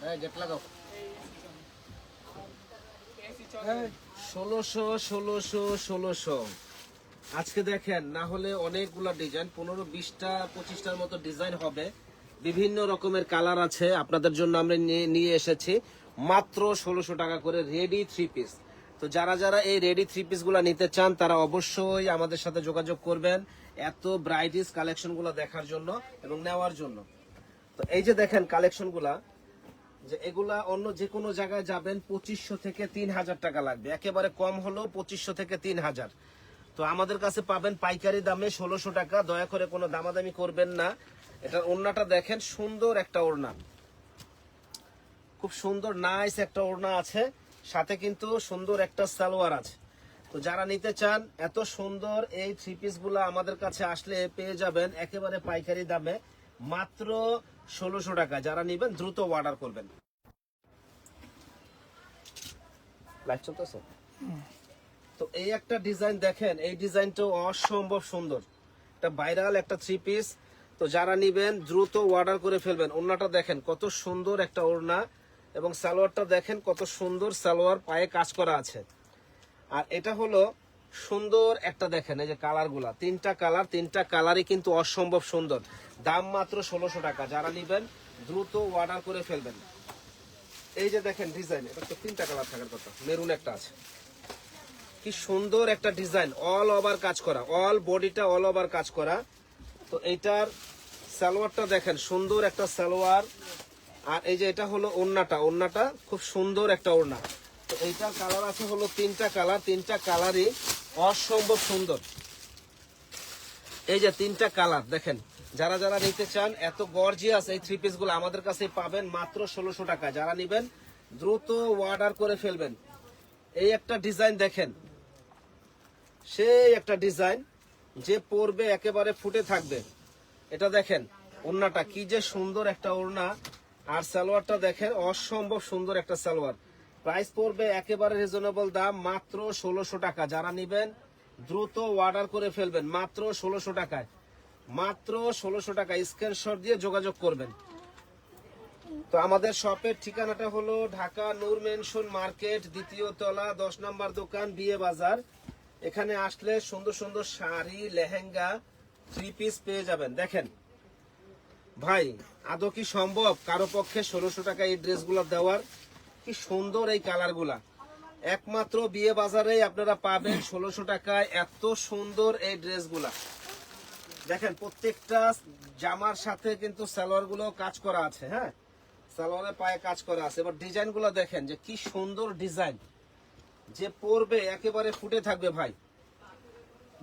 1600 আজকে দেখেন, না হলে অনেকগুলা ডিজাইন, 15-20টা 25টার মতো ডিজাইন হবে, বিভিন্ন রকমের কালার আছে। আপনাদের জন্য আমরা নিয়ে এসেছি মাত্র 1600 টাকা করে রেডি 3 পিস। তো যারা যারা এই রেডি 3 পিস গুলা নিতে চান তারা অবশ্যই আমাদের সাথে যোগাযোগ করবেন এত ব্রাইটিস কালেকশন গুলা দেখার জন্য এবং নেওয়ার জন্য। তো এই যে দেখেন কালেকশন গুলা, যে এগুলা অন্য যে কোনো জায়গায় যাবেন 2500 থেকে 3000 টাকা লাগবে, একেবারে কম হলো 2500 থেকে 3000। তো আমাদের কাছে পাবেন পাইকারি দামে 1600 টাকা। দয়া করে কোনো দামাদামি করবেন না। এটার ওড়নাটা দেখেন, সুন্দর একটা ওড়না, খুব সুন্দর নাইস একটা ওড়না আছে, সাথে কিন্তু সুন্দর একটা সালোয়ার আছে। তো যারা নিতে চান এত সুন্দর এই 3 পিস গুলা আমাদের কাছে আসলে পেয়ে যাবেন একেবারে পাইকারি দামে মাত্র 1600 টাকা। যারা নিবেন দ্রুত অর্ডার করবেন। লাইভ চলতেছে। তো এই একটা ডিজাইন দেখেন, এই ডিজাইনটাও অসম্ভব সুন্দর, এটা ভাইরাল একটা 3 পিস। তো যারা নিবেন দ্রুত অর্ডার করে ফেলবেন। ওড়নাটা দেখেন কত সুন্দর একটা ওড়না, এবং সালোয়ারটা দেখেন কত সুন্দর সালোয়ার, পায়ে কাজ করা আছে। আর এটা হলো সুন্দর একটা, দেখেন এই যে কালার গুলা, 3টা কালার, 3টা কালারই কিন্তু অসম্ভব সুন্দর। দাম মাত্র 1600 টাকা। যারা নিবেন দ্রুত অর্ডার করে ফেলবেন। এই যে দেখেন ডিজাইন, এটা তো 3টা কালার থাকার কথা, মেরুন একটা আছে, কি সুন্দর একটা ডিজাইন, অল ওভার কাজ করা, অল বডিটা অল ওভার কাজ করা। তো এইটার সালোয়ারটা দেখেন, সুন্দর একটা সালোয়ার। আর এই যে এটা হলো ওড়নাটা, ওড়নাটা খুব সুন্দর একটা ওড়না। তো এইটার কালার আছে হলো 3টা কালার, 3টা কালারই অসম্ভব সুন্দর। এই যে 3টা কালার দেখেন, যারা যারা নিতে চান এত গর্জিয়াস এই 3 পিস গুলো আমাদের কাছে পাবেন মাত্র 1600 টাকা। যারা নিবেন দ্রুত অর্ডার করে ফেলবেন। এই একটা ডিজাইন দেখেন, সেই একটা ডিজাইন, যে পরবে একেবারে ফুটে থাকবে। এটা দেখেন ওড়নাটা কি যে সুন্দর একটা ওড়না, আর সালোয়ারটা দেখেন অসম্ভব সুন্দর একটা সালোয়ার। প্রাইস পড়বে একেবারে রিজনেবল দাম মাত্র 1600 টাকা। যারা নিবেন দ্রুত অর্ডার করে ফেলবেন মাত্র 1600 টাকায়, মাত্র 1600 টাকা। স্ক্রিনশট দিয়ে যোগাযোগ করবেন। তো আমাদের শপের ঠিকানাটা হলো ঢাকা নূর মেনশন মার্কেট, 2য় তলা, 10 নম্বর দোকান, বিয়ে বাজার। এখানে আসলে সুন্দর সুন্দর শাড়ি, লেহেঙ্গা, 3 পিস পেয়ে যাবেন। দেখেন ভাই, আদৌ কি সম্ভব কারো পক্ষে 1600 টাকা এই ড্রেসগুলো দেওয়ার? কি সুন্দর এই কালারগুলা, একমাত্র বিয়ে বাজারেই আপনারা পাবেন 1600 টাকায় এত সুন্দর এই ড্রেসগুলা। দেখেন প্রত্যেকটা জামার সাথে কিন্তু সালোয়ার গুলো কাজ করা আছে। হ্যাঁ, সালোয়ারের পায়ে কাজ করা আছে। এবার ডিজাইন গুলো দেখেন, যে কি সুন্দর ডিজাইন, যে পরবে একেবারে ফুটে থাকবে ভাই,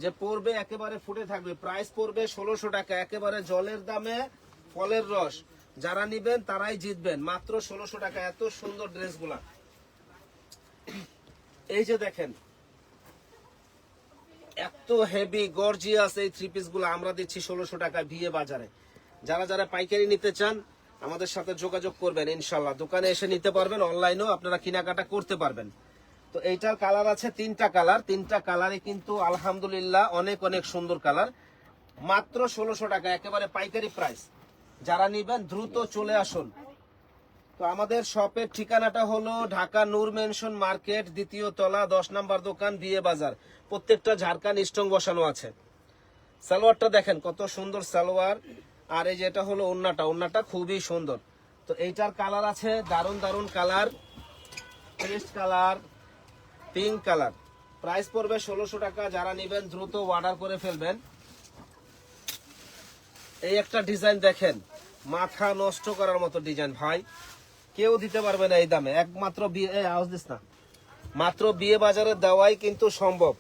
যে পরবে একেবারে ফুটে থাকবে। প্রাইস পড়বে 1600 টাকা, একেবারে জলের দামে ফলের রস। যারা নিবেন তারাই জিতবেন, মাত্র 1600 টাকা এত সুন্দর ড্রেসগুলা। এই যে দেখেন এত হেভি গর্জিয়াস এই 3 পিস গুলো আমরা দিচ্ছি 1600 টাকায় বিয়ে বাজারে। যারা যারা পাইকারি নিতে চান আমাদের সাথে যোগাযোগ করবেন, ইনশাল্লাহ দোকানে এসে নিতে পারবেন, অনলাইনেও আপনারা কেনাকাটা করতে পারবেন। তো এইটার কালার আছে 3টা কালার, 3টা কালারই কিন্তু আলহামদুলিল্লাহ অনেক অনেক সুন্দর কালার। মাত্র 1600 টাকা, একেবারে পাইকারি প্রাইস। যারা নিবেন দ্রুত চলে আসুন। তো আমাদের শপের ঠিকানাটা হলো ঢাকা নূর মেনশন মার্কেট, 2য় তলা, 10 নম্বর দোকান, বিয়ে বাজার। প্রত্যেকটা ঝাড়খান স্ট্রং বসানো আছে। সালোয়ারটা দেখেন কত সুন্দর সালোয়ার। আর এই যে এটা হলো ওড়নাটা, ওড়নাটা খুবই সুন্দর। তো এইটার কালার আছে দারুন দারুন colour, paste colour, pink colour. Price পড়বে 1600 টাকা। যারা নিবেন দ্রুত অর্ডার করে ফেলবেন। এই একটা ডিজাইন দেখেন, মাথা নষ্ট করার মতো ডিজাইন ভাই, কেউ দিতে পারবে না এই দামে, একমাত্র মাত্র বিয়ে বাজারে দেওয়াই কিন্তু সম্ভব।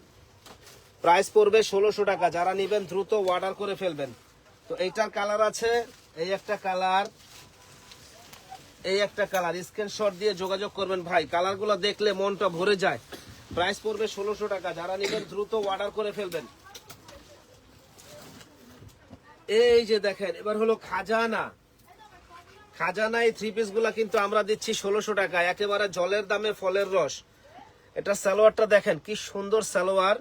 প্রাইস পড়বে 1600 টাকা। যারা নিবেন দ্রুত অর্ডার করে ফেলবেন। তো এইটার কালার আছে, এই একটা কালার, এই একটা কালার। স্ক্রিনশট দিয়ে যোগাযোগ করবেন ভাই, কালারগুলো দেখলে মনটা ভরে যায়। প্রাইস পড়বে 1600 টাকা। যারা নিবেন দ্রুত অর্ডার করে ফেলবেন। এই যে দেখেন, এবার হলো খাজানা, খাজানা এই 3 পিস গুলা কিন্তু আমরা দিচ্ছি 1600 টাকা, একেবারে জলের দামে ফলের রস। এটা সালোয়ারটা দেখেন কি সুন্দর সালোয়ার।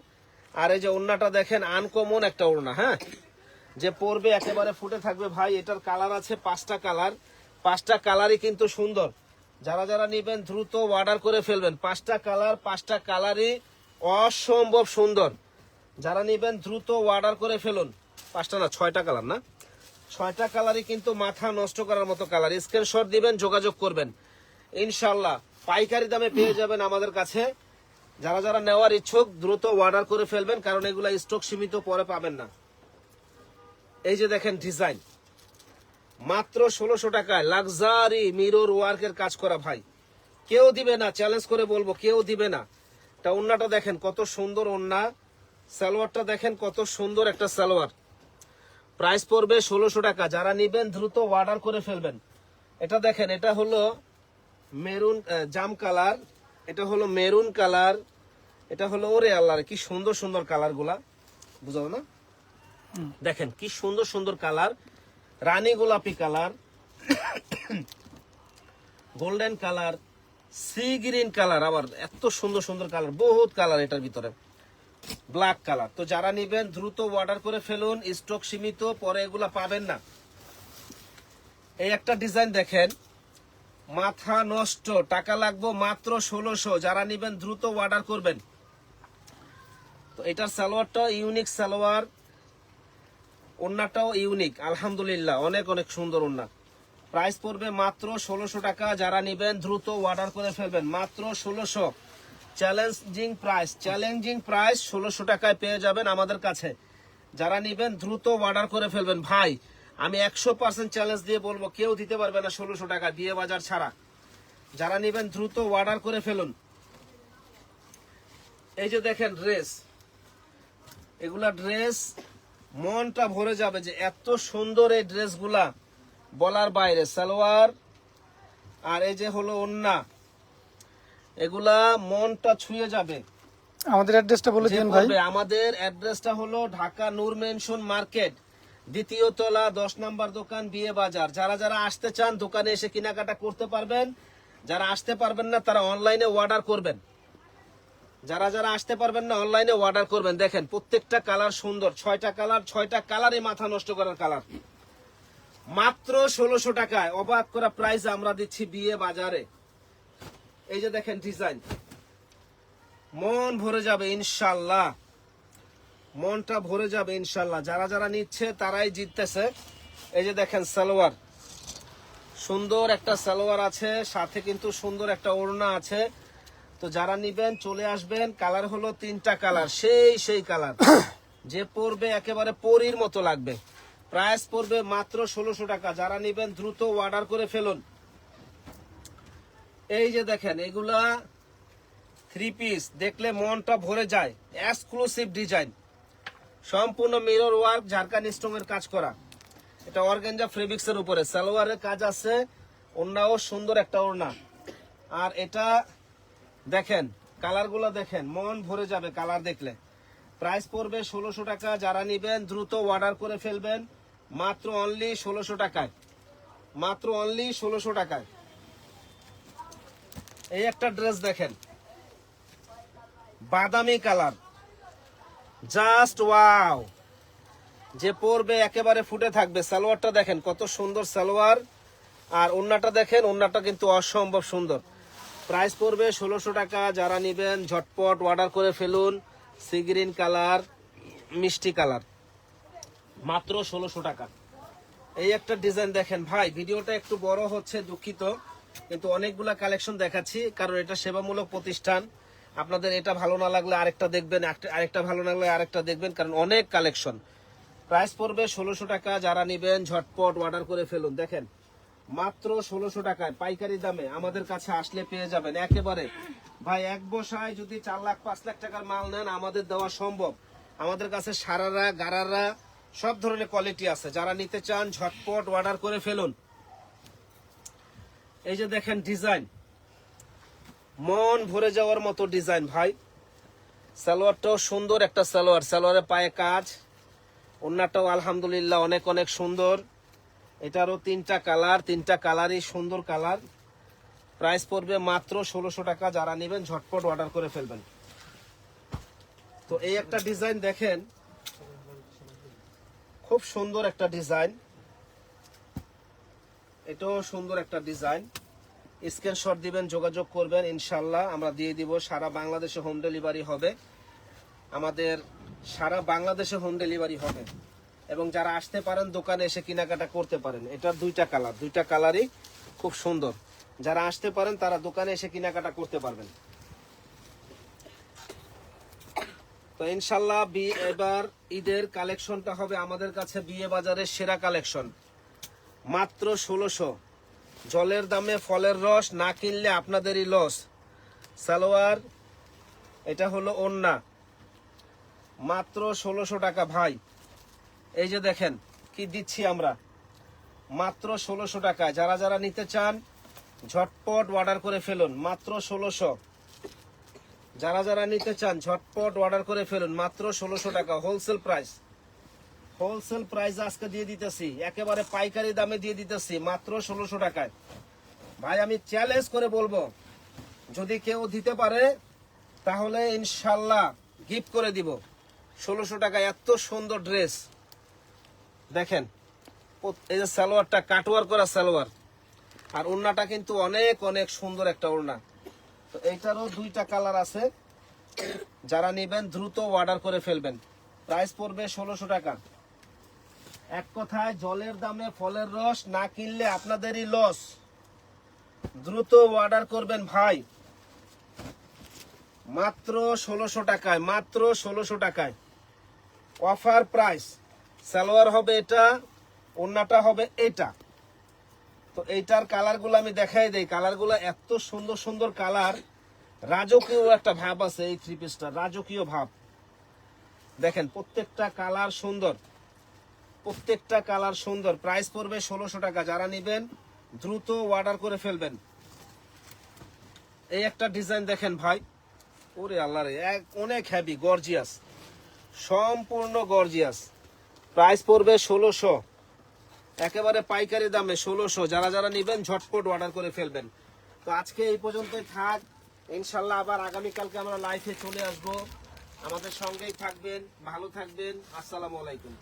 আর এই যে ওড়নাটা দেখেন, আনকমন একটা ওড়না। হ্যাঁ, যে পরবে একেবারে ফুটে থাকবে ভাই। এটার কালার আছে 5টা কালার, 5টা কালারই কিন্তু সুন্দর। যারা যারা নিবেন দ্রুত অর্ডার করে ফেলবেন। 5টা কালার, 5টা কালারই অসম্ভব সুন্দর। যারা নিবেন দ্রুত অর্ডার করে ফেলুন। 5টা না 6টা কালার, না 6টা কালারই কিন্তু মাথা নষ্ট করার মতো কালার। স্ক্রিনশট দিবেন, যোগাযোগ করবেন, ইনশাল্লাহ পাইকারি দামে পেয়ে যাবেন আমাদের কাছে। যারা যারা নেওয়ার ইচ্ছুক দ্রুত অর্ডার করে ফেলবেন, কারণ এগুলা স্টক সীমিত, পরে পাবেন না। এই যে দেখেন ডিজাইন, মাত্র 1600 টাকায় লাক্সারি মিরর ওয়ার্কের কাজ করা ভাই। কেউ দিবে না, চ্যালেঞ্জ করে বলবো, কেউ দিবে না। তা ওন্নাটা দেখেন কত সুন্দর ওন্না, সালোয়ারটা দেখেন কত সুন্দর একটা সালোয়ার। প্রাইস পড়বে 1600 টাকা। যারা নিবেন দ্রুত অর্ডার করে ফেলবেন। এটা দেখেন, এটা হলো মেরুন জাম কালার, এটা হলো মেরুন কালার, এটা হলো ওরে আল্লাহ কি সুন্দর সুন্দর কালার গুলা, বুঝাবো না? দেখেন কি সুন্দর সুন্দর কালার, রানী গোলাপি colour, golden colour, sea green colour, আবার এত সুন্দর সুন্দর কালার, বহুত কালার এটার ভিতরে, ব্ল্যাক কালার। তো যারা নিবেন দ্রুত অর্ডার করে ফেলুন, স্টক সীমিত, পরে এগুলা পাবেন না। এই একটা ডিজাইন দেখেন, মাথা নষ্ট, টাকা লাগবে মাত্র 1600। যারা নিবেন দ্রুত অর্ডার করবেন। তো এটার সালোয়ারটা ইউনিক সালোয়ার, ওন্নাটাও ইউনিক, আলহামদুলিল্লাহ অনেক অনেক সুন্দর ওন্না। প্রাইস পড়বে মাত্র 1600 টাকা। যারা নিবেন দ্রুত অর্ডার করে ফেলবেন, মাত্র 1600। চ্যালেঞ্জিং প্রাইস, চ্যালেঞ্জিং প্রাইস 1600 টাকায় পেয়ে যাবেন আমাদের কাছে। যারা নিবেন দ্রুত অর্ডার করে ফেলবেন। ভাই আমি 100% চ্যালেঞ্জ দিয়ে বলবো, কেউ দিতে পারবে না 1600 টাকা, বিয়ে বাজার ছাড়া। যারা নিবেন দ্রুত অর্ডার করে ফেলুন। এই যে দেখেন ড্রেস, এগুলা ড্রেস মনটা ভরে যাবে যে এত সুন্দর এই ড্রেসগুলা, বলার বাইরে। সালোয়ার আর এই যে হলো ওন্না, এগুলা মনটা ছুঁয়ে যাবে। আমাদের অ্যাড্রেসটা বলে দিন ভাই। আমাদের অ্যাড্রেসটা হলো ঢাকা নূর মেনশন মার্কেট, 2য় তলা, 10 নম্বর দোকান, বিয়ে বাজার। যারা যারা আসতে চান দোকানে এসে কেনাকাটা করতে পারবেন। যারা আসতে পারবেন না তারা অনলাইনে অর্ডার করবেন। যারা যারা আসতে পারবেন না অনলাইনে অর্ডার করবেন। দেখেন প্রত্যেকটা কালার সুন্দর, 6টা কালার, 6টা কালারই মাথা নষ্ট করার কালার। মাত্র 1600 টাকায় অবাক করা প্রাইস আমরা দিচ্ছি বিয়ে বাজারে। এই যে দেখেন ডিজাইন, মন ভরে যাবে ইনশাল্লাহ, মনটা ভরে যাবে ইনশাল্লাহ। যারা যারা নিচ্ছে তারাই জিততেছে। এই যে দেখেন সালোয়ার, সুন্দর একটা সালোয়ার আছে, সাথে কিন্তু সুন্দর একটা ওড়না আছে। তো যারা নিবেন চলে আসবেন। কালার হলো 3টা কালার, সেই কালার যে পরবে একেবারে পরীর মতো লাগবে। প্রাইস পড়বে মাত্র 1600 টাকা। যারা নিবেন দ্রুত অর্ডার করে ফেলুন। এই যে দেখেন এগুলা 3 পিস, দেখলে মনটা ভরে যায়। এক্সক্লুসিভ ডিজাইন, সম্পূর্ণ মিরর ওয়ার্ক, ঝাড়খান্ড স্টোন এর কাজ করা। এটা অর্গানজা ফেব্রিক্স এর উপরে সালোয়ারের কাজ আছে, ওড়নাও সুন্দর একটা ওড়না। আর এটা দেখেন কালারগুলো দেখেন, মন ভরে যাবে কালার দেখলে। প্রাইস পড়বে 1600 টাকা। যারা নিবেন দ্রুত অর্ডার করে ফেলবেন, মাত্র অনলি 1600 টাকায়, মাত্র অনলি 1600 টাকায়। এই একটা ড্রেস দেখেন, বাদামি কালার, জাস্ট ওয়াও, যে পরবে একেবারে ফুটে থাকবে। সালোয়ারটা দেখেন কত সুন্দর সালোয়ার, আর ওন্নাটা দেখেন, ওন্নাটা কিন্তু অসম্ভব সুন্দর। প্রাইস পড়বে 1600 টাকা। যারা নিবেন ঝটপট অর্ডার করে ফেলুন। সি গ্রিন কালার, মিষ্টি কালার, মাত্র 1600 টাকা। এই একটা ডিজাইন দেখেন ভাই, ভিডিওটা একটু বড় হচ্ছে, দুঃখিত, কিন্তু অনেকগুলা কালেকশন দেখাচ্ছি, কারণ এটা সেবামূলক প্রতিষ্ঠান। আপনাদের এটা ভালো না লাগলে আরেকটা দেখবেন, আরেকটা ভালো না লাগলে আরেকটা দেখবেন, কারণ অনেক কালেকশন। প্রাইস পড়বে 1600 টাকা। যারা নিবেন ঝটপট অর্ডার করে ফেলুন। দেখেন মাত্র 1600 টাকায় পাইকারি দামে আমাদের কাছে আসলে পেয়ে যাবেন একেবারে। ভাই এক বসায় যদি 4 লাখ 5 লাখ টাকার মাল নেন আমাদের দেওয়া সম্ভব। আমাদের কাছে সারারা, গারারা সব ধরনের কোয়ালিটি আছে। যারা নিতে চান ঝটপট অর্ডার করে ফেলুন। এই যে দেখেন ডিজাইন, মন ভরে যাওয়ার মতো ডিজাইন ভাই। সালোয়ারটাও সুন্দর একটা সালোয়ার, সালোয়ারের পায়ে কাজ, ওন্নাটাও আলহামদুলিল্লাহ অনেক অনেক সুন্দর। এটারও 3টা কালার, 3টা কালারই সুন্দর কালার। প্রাইস পড়বে মাত্র 1600 টাকা। যারা নেবেন ঝটপট অর্ডার করে ফেলবেন। তো এই একটা ডিজাইন দেখেন, খুব সুন্দর একটা ডিজাইন, এটাও সুন্দর একটা ডিজাইন। স্ক্রিনশট দিবেন, যোগাযোগ করবেন, ইনশাল্লাহ আমরা দিয়ে দিব। সারা বাংলাদেশে হোম ডেলিভারি হবে, আমাদের সারা বাংলাদেশে হোম ডেলিভারি হবে। এবং যারা আসতে পারেন দোকানে এসে কেনাকাটা করতে পারেন। এটার দুইটা কালার, দুইটা কালারই খুব সুন্দর। যারা আসতে পারেন তারা দোকানে এসে কেনাকাটা করতে পারবেন। তো ইনশাল্লাহ এবার ঈদের কালেকশনটা হবে আমাদের কাছে বিয়ে বাজারের সেরা কালেকশন, মাত্র 1600। জলের দামে ফলের রস, না কিনলে আপনাদেরই লস। সালোয়ার, এটা হলো ওড়না, মাত্র 1600 টাকা ভাই। এই যে দেখেন কি দিচ্ছি আমরা, মাত্র 1600 টাকায়। যারা যারা নিতে চান ঝটপট অর্ডার করে ফেলুন, মাত্র 1600। যারা যারা নিতে চান ঝটপট অর্ডার করে ফেলুন, মাত্র 1600 টাকা। হোলসেল প্রাইস, হোলসেল প্রাইস আজকে দিয়ে দিতেছি, একেবারে পাইকারি দামে দিয়ে দিতেছি, মাত্র 1600 টাকায়। ভাই আমি চ্যালেঞ্জ করে বলবো, যদি কেউ দিতে পারে তাহলে ইনশাল্লাহ গিফট করে দিব। 1600 টাকায় এত সুন্দর ড্রেস দেখেন। এই যে সালোয়ারটা কাটওয়ার করা সালোয়ার, আর ওড়নাটা কিন্তু অনেক অনেক সুন্দর একটা ওড়না। তো এইটারও দুইটা কালার আছে, যারা নেবেন দ্রুত অর্ডার করে ফেলবেন। প্রাইস পড়বে 1600 টাকা। এক কথায় জলের দামে ফলের রস, না কিনলে আপনাদেরই লস। দ্রুত অর্ডার করবেন ভাই, মাত্র 1600 টাকায়, মাত্র 1600 টাকায় অফার প্রাইস। সালোয়ার হবে এটা, ওড়নাটা হবে এটা। তো এইটার কালারগুলো আমি দেখাই দেই, কালারগুলো এত সুন্দর সুন্দর কালার, রাজকীয় একটা ভাব আছে এই থ্রি পিসটা, রাজকীয় ভাব। দেখেন প্রত্যেকটা কালার সুন্দর, প্রত্যেকটা কালার সুন্দর। প্রাইস পড়বে 1600 টাকা। যারা নেবেন দ্রুত অর্ডার করে ফেলবেন। এই একটা ডিজাইন দেখেন ভাই, ওরে আল্লাহ রে, অনেক হেভি, গর্জিয়াস, সম্পূর্ণ গর্জিয়াস। প্রাইস পড়বে 1600, একেবারে পাইকারি দামে 1600। যারা যারা নেবেন ঝটপট অর্ডার করে ফেলবেন। তো আজকে এই পর্যন্তই থাক, ইনশাল্লাহ আবার আগামীকালকে আমরা লাইভে চলে আসবো। আমাদের সঙ্গেই থাকবেন, ভালো থাকবেন। আসসালামু আলাইকুম।